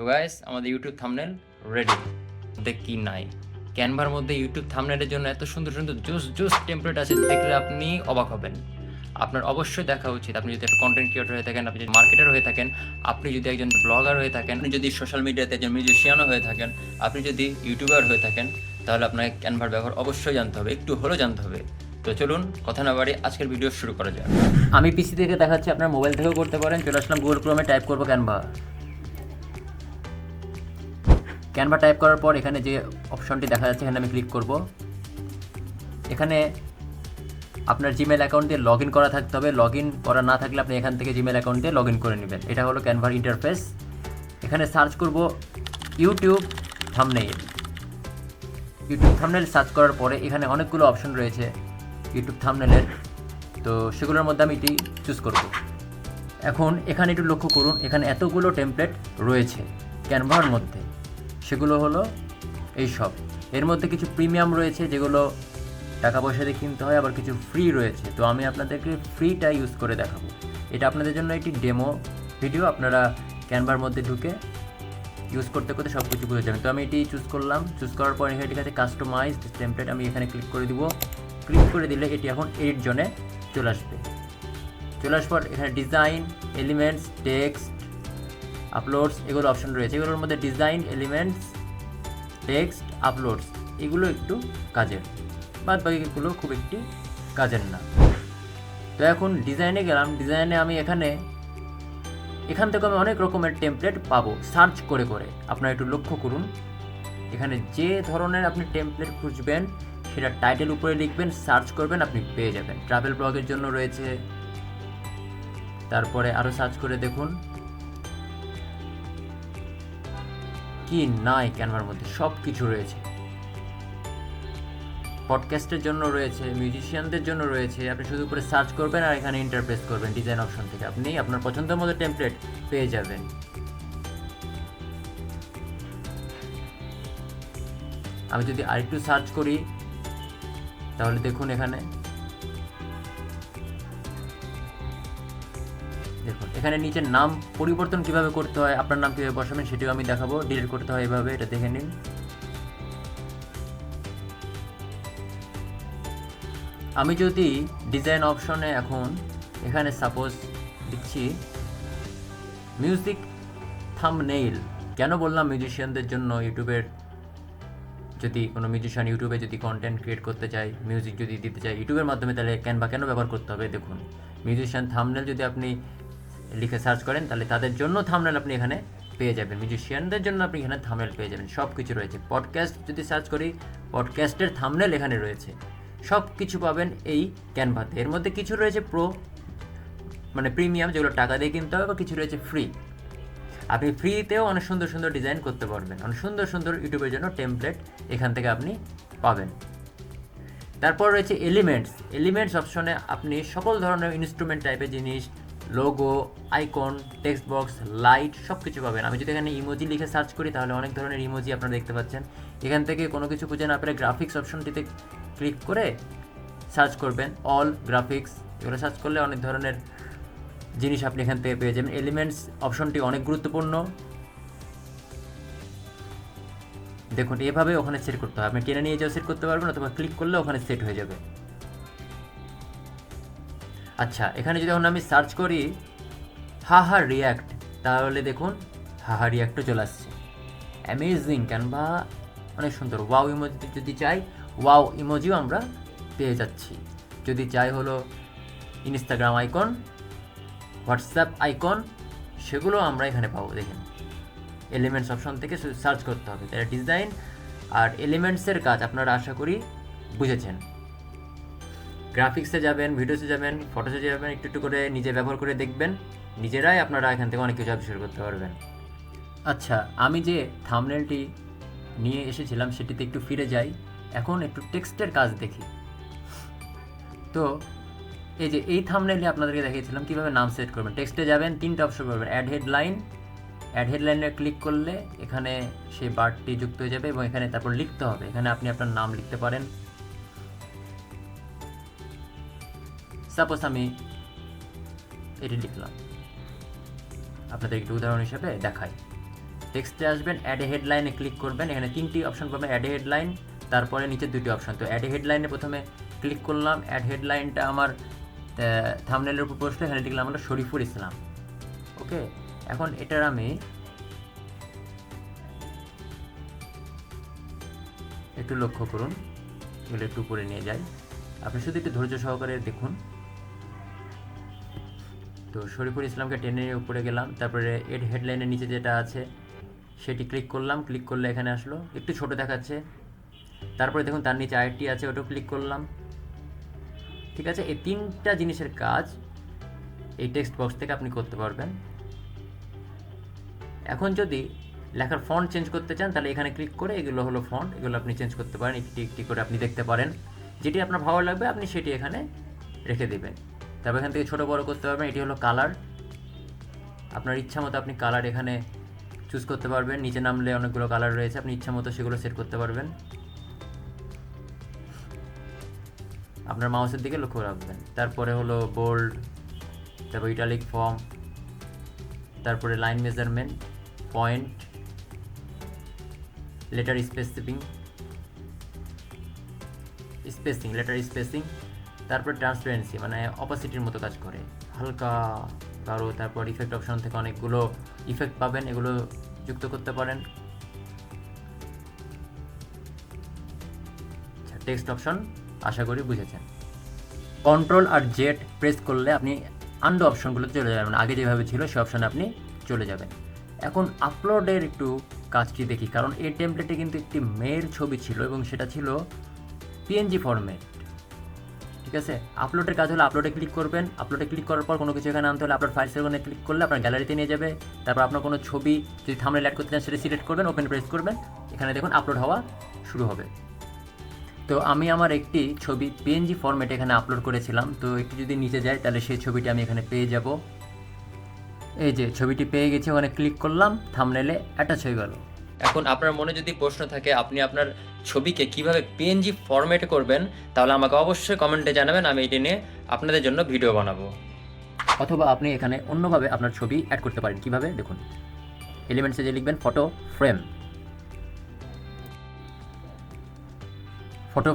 তো গাইস আমাদের YouTube thumbnail ready. কি নাই ক্যানভার মধ্যে ইউটিউব থাম্বনেলের জন্য এত সুন্দর সুন্দর জোস জোস টেমপ্লেট আছে, দেখলে আপনি অবাক হবেন। আপনার অবশ্যই দেখা উচিত। আপনি যদি একটা কন্টেন্ট ক্রিয়েটর হয়ে থাকেন, আপনি যদি মার্কেটার হয়ে থাকেন, আপনি যদি একজন ব্লগার হয়ে থাকেন, আপনি যদি সোশ্যাল মিডিয়াতে একজন মিউজিশিয়ানও হয়ে থাকেন, আপনি যদি ইউটিউবার হয়ে থাকেন, তাহলে আপনাকে ক্যানভার ব্যবহার অবশ্যই জানতে হবে, একটু হলেও জানতে হবে। তো চলুন কথা না বাড়ি আজকের ভিডিও শুরু করা যাক। আমি পিসি থেকে দেখাচ্ছি, আপনার মোবাইল থেকেও করতে পারেন। চলে আসলাম গুগল ক্রোমে, টাইপ করবো ক্যানভা। ক্যানভা টাইপ করার পর এখানে যে অপশনটি দেখা যাচ্ছে এখানে আমি ক্লিক করব। এখানে আপনার জিমেল অ্যাকাউন্ট দিয়ে লগ ইন করা থাকতে হবে। লগ ইন করা না থাকলে আপনি এখান থেকে জিমেল অ্যাকাউন্ট দিয়ে লগ ইন করে নেবেন। এটা হলো ক্যানভার ইন্টারফেস। এখানে সার্চ করব YouTube thumbnail. YouTube thumbnail search করার পরে এখানে অনেকগুলো অপশন রয়েছে ইউটিউব থাম্বনেইলের, তো সেগুলোর মধ্যে আমি এটি চুজ করব। এখন এখানে একটু লক্ষ্য করুন, এখানে এতগুলো টেমপ্লেট রয়েছে ক্যানভার মধ্যে। সেগুলো হলো এইসব। এর মধ্যে কিছু প্রিমিয়াম রয়েছে যেগুলো টাকা পয়সা দিয়ে কিনতে হয়, আবার কিছু ফ্রি রয়েছে। তো আমি আপনাদেরকে ফ্রিটা ইউজ করে দেখাবো। এটা আপনাদের জন্য একটি ডেমো ভিডিও, আপনারা ক্যানভার মধ্যে ঢুকে ইউজ করতে করতে সব কিছু বুঝে যাবেন। তো আমি এটি চুজ করলাম। চুজ করার পর এখানে ঠিক আছে কাস্টমাইজড টেমপ্লেট, আমি এখানে ক্লিক করে দিব। ক্লিক করে দিলে এটি এখন এডিট জোনে চলে আসবে। চলে আসার পর এখানে ডিজাইন, এলিমেন্টস, টেক্সট, আপলোডস এগুলো অপশন রয়েছে। এগুলোর মধ্যে ডিজাইন, এলিমেন্টস, টেক্সট, আপলোডস এগুলো একটু কাজের, বাদ বাকিগুলো খুব একটি কাজের না। তো এখন ডিজাইনে গেলাম। ডিজাইনে আমি এখান থেকে আমি অনেক রকমের টেমপ্লেট পাবো সার্চ করে করে। আপনারা একটু লক্ষ্য করুন, এখানে যে ধরনের আপনি টেমপ্লেট খুঁজবেন সেটা টাইটেল উপরে লিখবেন, সার্চ করবেন, আপনি পেয়ে যাবেন। ট্রাভেল ব্লগের জন্য রয়েছে, তারপরে আরও সার্চ করে দেখুন কি নাই ক্যানভার মধ্যে, সব কিছু রয়েছে। পডকাস্টের জন্য রয়েছে, মিউজিশিয়ানদের জন্য রয়েছে। আপনি শুধু করে সার্চ করবেন আর এখানে ইন্টারপ্রেস করবেন। ডিজাইন অপশন থেকে আপনি আপনার পছন্দের মতো টেমপ্লেট পেয়ে যাবেন। আমি যদি আরেকটু সার্চ করি তাহলে দেখুন এখানে নিচে নাম পরিবর্তন কিভাবে করতে হয়, আপনার নাম কীভাবে বসাবেন সেটিও আমি দেখাবো। ডিলিট করতে হয় এভাবে, এটা দেখে নিন। আমি যদি ডিজাইন অপশনে এখন এখানে সাপোজ দিচ্ছি মিউজিক থাম্বনেইল। কেন বললাম মিউজিশিয়ানদের জন্য? ইউটিউবের যদি কোনো মিউজিশিয়ান ইউটিউবে যদি কন্টেন্ট ক্রিয়েট করতে চায়, মিউজিক যদি দিতে চায় ইউটিউবের মাধ্যমে, তাহলে ক্যানভা কেন ব্যবহার করতে হবে? দেখুন, মিউজিশিয়ান থাম্বনেল যদি আপনি লিখে সার্চ করেন তাহলে তাদের জন্য থাম্বনেল আপনি এখানে পেয়ে যাবেন। মিউজিশিয়ানদের জন্য আপনি এখানে থাম্বনেল পেয়ে যাবেন। সব কিছু রয়েছে। পডকাস্ট যদি সার্চ করি, পডকাস্টের থাম্বনেল এখানে রয়েছে। সব কিছু পাবেন এই ক্যানভাতে। এর মধ্যে কিছু রয়েছে মানে প্রিমিয়াম, যেগুলো টাকা দিয়ে কিনতে হবে, বা কিছু রয়েছে ফ্রি। আপনি ফ্রিতেও অনেক সুন্দর সুন্দর ডিজাইন করতে পারবেন। অনেক সুন্দর সুন্দর ইউটিউবের জন্য টেমপ্লেট এখান থেকে আপনি পাবেন। তারপর রয়েছে এলিমেন্টস। এলিমেন্টস অপশনে আপনি সকল ধরনের ইনস্ট্রুমেন্ট টাইপের জিনিস, logo, icon, text box, light সব কিছু পাবেন। আমি যদি এখানে ইমোজি লিখে সার্চ করি তাহলে অনেক ধরনের ইমোজি আপনারা দেখতে পাচ্ছেন। এখান থেকে কোনো কিছু খুঁজে না পেলে গ্রাফিক্স অপশনটিতে ক্লিক করে সার্চ করবেন, অল গ্রাফিক্স এগুলো সার্চ করলে অনেক ধরনের জিনিস আপনি এখান থেকে পেয়ে যাবেন। এলিমেন্টস অপশনটি অনেক গুরুত্বপূর্ণ। দেখুন এভাবে ওখানে সেট করতে হবে। আপনি টেনে নিয়ে যাও সেট করতে পারবেন, অথবা ক্লিক করলে ওখানে সেট হয়ে যাবে। আচ্ছা, এখানে যদি এখন আমি সার্চ করি হাহা রিয়াক্ট, তাহলে দেখুন হাহা রিয়াক্টও চলে আসছে। অ্যামেজিং, ক্যানভা অনেক সুন্দর। ওয়াও ইমোজি যদি চাই, ওয়াও ইমোজিও আমরা পেয়ে যাচ্ছি। যদি চাই হলো ইনস্টাগ্রাম আইকন, হোয়াটসঅ্যাপ আইকন, সেগুলো আমরা এখানে পাবো। দেখেন এলিমেন্টস অপশন থেকে সার্চ করতে হবে। তাহলে ডিজাইন আর এলিমেন্টসের কাজ আপনারা আশা করি বুঝেছেন। গ্রাফিক্সে যাবেন, ভিডিওসে যাবেন, ফটোসে যাবেন, একটু একটু করে নিজে ব্যবহার করে দেখবেন, নিজেরাই আপনারা এখান থেকে অনেক কিছু আবিষ্কার করতে পারবেন। আচ্ছা, আমি যে থাম্বনেলটি নিয়ে এসেছিলাম সেটিতে একটু ফিরে যাই। এখন একটু টেক্সটের কাজ দেখি। তো এই যে এই থাম্বনেলে আপনাদেরকে দেখিয়েছিলাম কীভাবে নাম সেট করবেন। টেক্সটে যাবেন, তিনটা অপশন পাবেন। অ্যাড হেডলাইন, অ্যাড হেডলাইনে ক্লিক করলে এখানে সেই বারটি যুক্ত হয়ে যাবে এবং এখানে তারপর লিখতে হবে। এখানে আপনি আপনার নাম লিখতে পারেন। সাপোজ আমি এটি লিখলাম, আপনাদের একটু উদাহরণ হিসেবে দেখাই। টেক্সটে আসবেন, অ্যাড এ হেডলাইনে ক্লিক করবেন, এখানে 3টি অপশন পাবেন, অ্যাড এ হেডলাইন, তারপরে নিচে 2টি অপশন। তো অ্যাড এ হেডলাইনে প্রথমে ক্লিক করলাম, অ্যাড হেডলাইনটা আমার থাম্বনেলের উপর বসলো, এখানে লিখলাম আমরা শরীফুল ইসলাম। ওকে, এখন এটার আমি একটু লক্ষ্য করুন, এগুলো একটু উপরে নিয়ে যাই, আপনি শুধু একটু ধৈর্য সহকারে দেখুন। তো শরীফুল ইসলামকে টেনে নিয়ে উপরে গেলাম, তারপরে এড হেডলাইনের নিচে যেটা আছে সেটি ক্লিক করলাম, ক্লিক করলে এখানে আসলো, একটু ছোট দেখাচ্ছে। তারপরে দেখুন তার নিচে আরেকটি আছে, ওটাও ক্লিক করলাম। ঠিক আছে, এই 3টা জিনিসের কাজ এই টেক্সট বক্স থেকে আপনি করতে পারবেন। এখন যদি লেখার ফন্ট চেঞ্জ করতে চান তাহলে এখানে ক্লিক করে এগুলো হলো ফন্ট, এগুলো আপনি চেঞ্জ করতে পারেন, একটি একটি করে আপনি দেখতে পারেন। যেটি আপনার ভালো লাগবে আপনি সেটি এখানে রেখে দেবেন। তারপর এখান থেকে ছোটো বড়ো করতে পারবেন। এটি হলো কালার, আপনার ইচ্ছা মতো আপনি কালার এখানে চুজ করতে পারবেন। নিচে নামলে অনেকগুলো কালার রয়েছে, আপনি ইচ্ছা মতো সেগুলো সেট করতে পারবেন। আপনার মাউসের দিকে লক্ষ্য রাখবেন। তারপরে হলো বোল্ড, তারপর ইটালিক ফর্ম, তারপরে line measurement, point, letter letter spacing, তারপর ট্রান্সপারেন্সি মানে অপাসিটির মতো কাজ করে, হালকা গাঢ়। তারপর ইফেক্ট অপশন থেকে অনেকগুলো ইফেক্ট পাবেন, এগুলো যুক্ত করতে পারেন। টেক্সট অপশন আশা করি বুঝেছেন। কন্ট্রোল আর জেড প্রেস করলে আপনি আন্ডু অপশনগুলোতে চলে যাবেন, আগে যেভাবে ছিল সেই অপশানে আপনি চলে যাবেন। এখন আপলোডের একটু কাজটি দেখি, কারণ এই টেমপ্লেটে কিন্তু একটি মেয়ের ছবি ছিল এবং সেটা ছিল পিএনজি ফরম্যাট। ঠিক আছে, আপলোডের কাজ হলো আপলোডে ক্লিক করবেন, আপলোডে ক্লিক করার পর কোনো কিছু এখানে আনতে হলে আপলোড ফাইলসের ওখানে ক্লিক করলে আপনার গ্যালারিতে নিয়ে যাবে। তারপর আপনার কোনো ছবি যদি থাম্বনেল অ্যাড করতে চান সেটা সিলেক্ট করবেন, ওপেন প্রেস করবেন, এখানে দেখুন আপলোড হওয়া শুরু হবে। তো আমি আমার একটি ছবি পিএনজি ফরম্যাটে এখানে আপলোড করেছিলাম, তো একটু যদি নিচে যায় তাহলে সেই ছবিটি আমি এখানে পেয়ে যাব। এই যে ছবিটি পেয়ে গেছি, ওখানে ক্লিক করলাম, থাম্বনেলে অ্যাটাচ হয়ে গেল। এখন আপনার মনে যদি প্রশ্ন থাকে আপনি আপনার ছবিকে কিভাবে পিএনজি ফরম্যাটে করবেন, তাহলে আমাকে অবশ্যই কমেন্টে জানাবেন, আমি এটি নিয়ে আপনাদের জন্য ভিডিও বানাবো। অথবা আপনি এখানে অন্যভাবে আপনার ছবি অ্যাড করতে পারেন। কিভাবে দেখুন, এলিমেন্টসে যে লিখবেন ফটো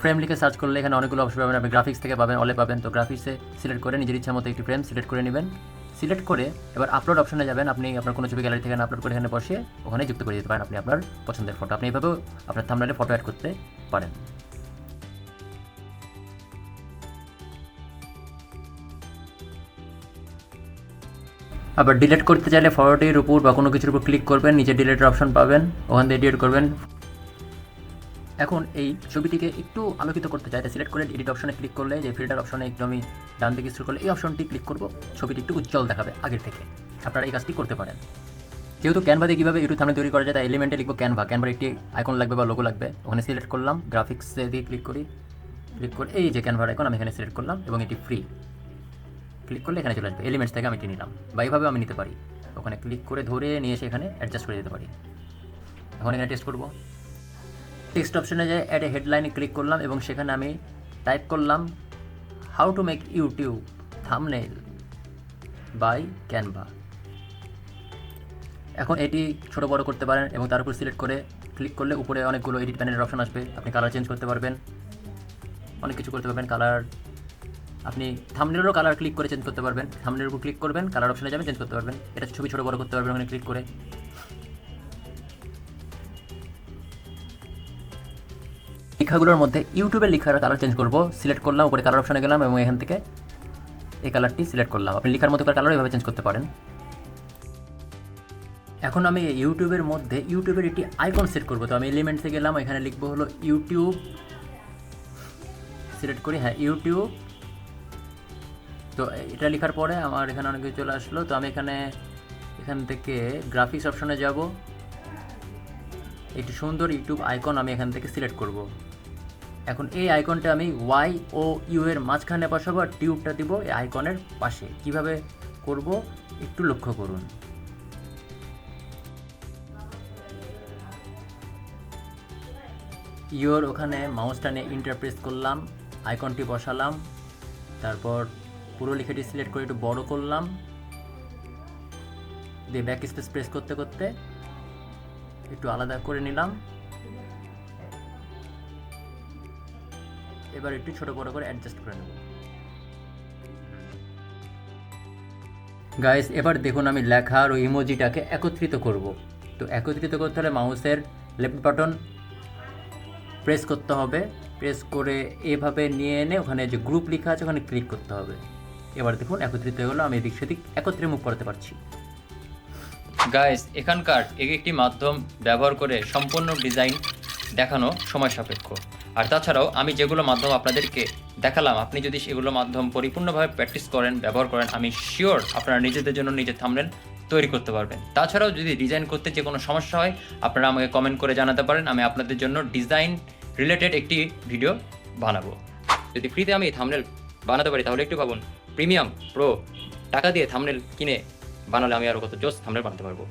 ফ্রেম লিখে সার্চ করলে এখানে অনেকগুলো অপশন পাবেন, আপনি গ্রাফিক্স থেকে পাবেন, অলে পাবেন। তো গ্রাফিক্সে সিলেক্ট করে নিজের ইচ্ছা মতো একটি ফ্রেম সিলেক্ট করে নেবেন। সিলেক্ট করে এবার আপলোড অপশনে যাবেন, আপনি আপনার কোনো ছবি গ্যালারি থেকে আপলোড করে এখানে বসে ওখানে যুক্ত করে দিতে পারেন আপনি আপনার পছন্দের ফটো। আপনি এভাবেও আপনার থাম্বনেলে ফটো অ্যাড করতে পারেন। আবার ডিলিট করতে চাইলে ফটোটির উপর বা কোনো কিছুর উপর ক্লিক করবেন, নিচে ডিলিটের অপশন পাবেন, ওখান থেকে এডিট করবেন। এখন এই ছবিটিকে একটু আলোকিত করতে চাই, এটা সিলেক্ট করে এডিট অপশনে ক্লিক করলে যে ফিল্টার অপশনে একটু আমি ডান দিকে স্ক্রল করলে এই অপশনটি ক্লিক করব, ছবিটি একটু উজ্জ্বল দেখাবে আগের থেকে। আপনারা এই কাজটি করতে পারেন। যেহেতু ক্যানভা দিয়ে কীভাবে ইউটিউব থাম্বনেল তৈরি করা যায়, তাই এলিমেন্টে লিখবো ক্যানভার একটি আইকন লাগবে বা লোগো লাগবে, ওখানে সিলেক্ট করলাম, গ্রাফিক্সে দিয়ে ক্লিক করে এই যে ক্যানভার আইকন আমি এখানে সিলেক্ট করলাম এবং এটি ফ্রি, ক্লিক করলে এখানে চলে আসবে। এলিমেন্টস থেকে আমি এটি নিলাম বা এইভাবে আমি নিতে পারি, ওখানে ক্লিক করে ধরে নিয়ে এসে এখানে অ্যাডজাস্ট করে দিতে পারি। এখন এখানে টেস্ট করবো, টেক্সট অপশনে যায় অ্যাড এ হেডলাইনে ক্লিক করলাম এবং সেখানে আমি টাইপ করলাম how to make YouTube thumbnail by Canva. এখন এটি ছোটো বড়ো করতে পারেন এবং তার উপর সিলেক্ট করে ক্লিক করলে উপরে অনেকগুলো এডিট প্যানেলের অপশন আসবে, আপনি কালার চেঞ্জ করতে পারবেন, অনেক কিছু করতে পারবেন। কালার আপনি থাম্বনেলেরও কালার ক্লিক করে চেঞ্জ করতে পারবেন, থাম্বনেলের উপর ক্লিক করবেন, কালার অপশনে যাবেন, চেঞ্জ করতে পারবেন। এটা ছবি ছোটো বড়ো করতে পারবেন ওখানে ক্লিক করে। লেখাগুলোর মধ্যে ইউটিউবের লেখার কালার চেঞ্জ করব, সিলেক্ট করলাম, উপরে কালার অপশনে গেলাম এবং এখান থেকে এই কালারটি সিলেক্ট করলাম। আপনি লেখার মতো কালার এভাবে চেঞ্জ করতে পারেন। এখন আমি ইউটিউবের মধ্যে ইউটিউবের একটি আইকন সেট করব, তো আমি এলিমেন্টসে গেলাম, এখানে লিখবো হলো ইউটিউব, সিলেক্ট করি, হ্যাঁ ইউটিউব। তো এটা লেখার পরে আমার এখানে অনেক কিছু চলে আসলো, তো আমি এখান থেকে গ্রাফিক্স অপশনে যাব, একটি সুন্দর ইউটিউব আইকন আমি এখান থেকে সিলেক্ট করব। এখন এই আইকনটা আমি ওয়াই ও ইউ এর মাঝখানে বসাবো আর টিউবটা দিব এই আইকনের পাশে। কিভাবে করব একটু লক্ষ্য করুন। ইউর ওখানে মাউসটা নিয়ে ইন্টারপ্রেস করলাম, আইকনটি বসালাম, তারপর পুরো লেখাটি সিলেক্ট করে একটু বড় করলাম, দিয়ে ব্যাক স্পেস প্রেস করতে করতে একটু আলাদা করে নিলাম। এবার একটু ছোট বড় করে অ্যাডজাস্ট করে নেব। গাইস এবার দেখুন আমি লেখা আর ইমোজিটাকে একত্রিত করব। তো একত্রিত করতে হলে মাউসের লেফট বাটন প্রেস করতে হবে, প্রেস করে এভাবে নিয়ে এনে ওখানে যে গ্রুপ লেখা আছে ওখানে ক্লিক করতে হবে। এবার দেখুন একত্রিত হয়ে গেলো, আমি এদিক সেদিক একত্রে মুভ করতে পারছি। গাইস এখানকার একটি মাধ্যম ব্যবহার করে সম্পূর্ণ ডিজাইন দেখানো সময় সাপেক্ষ। আর তাছাড়াও আমি যেগুলো মাধ্যম আপনাদেরকে দেখালাম, আপনি যদি সেগুলো মাধ্যম পরিপূর্ণভাবে প্র্যাকটিস করেন, ব্যবহার করেন, আমি শিওর আপনারা নিজেদের জন্য নিজের থাম্বনেল তৈরি করতে পারবেন। তাছাড়াও যদি ডিজাইন করতে যে কোনো সমস্যা হয় আপনারা আমাকে কমেন্ট করে জানাতে পারেন, আমি আপনাদের জন্য ডিজাইন রিলেটেড একটি ভিডিও বানাবো। যদি ফ্রিতে আমি থাম্বনেল বানাতে পারি তাহলে একটু ভাবুন, প্রিমিয়াম প্রো টাকা দিয়ে থাম্বনেল কিনে বানালে আমি আরও কত জোস থাম্বনেল বানাতে পারবো।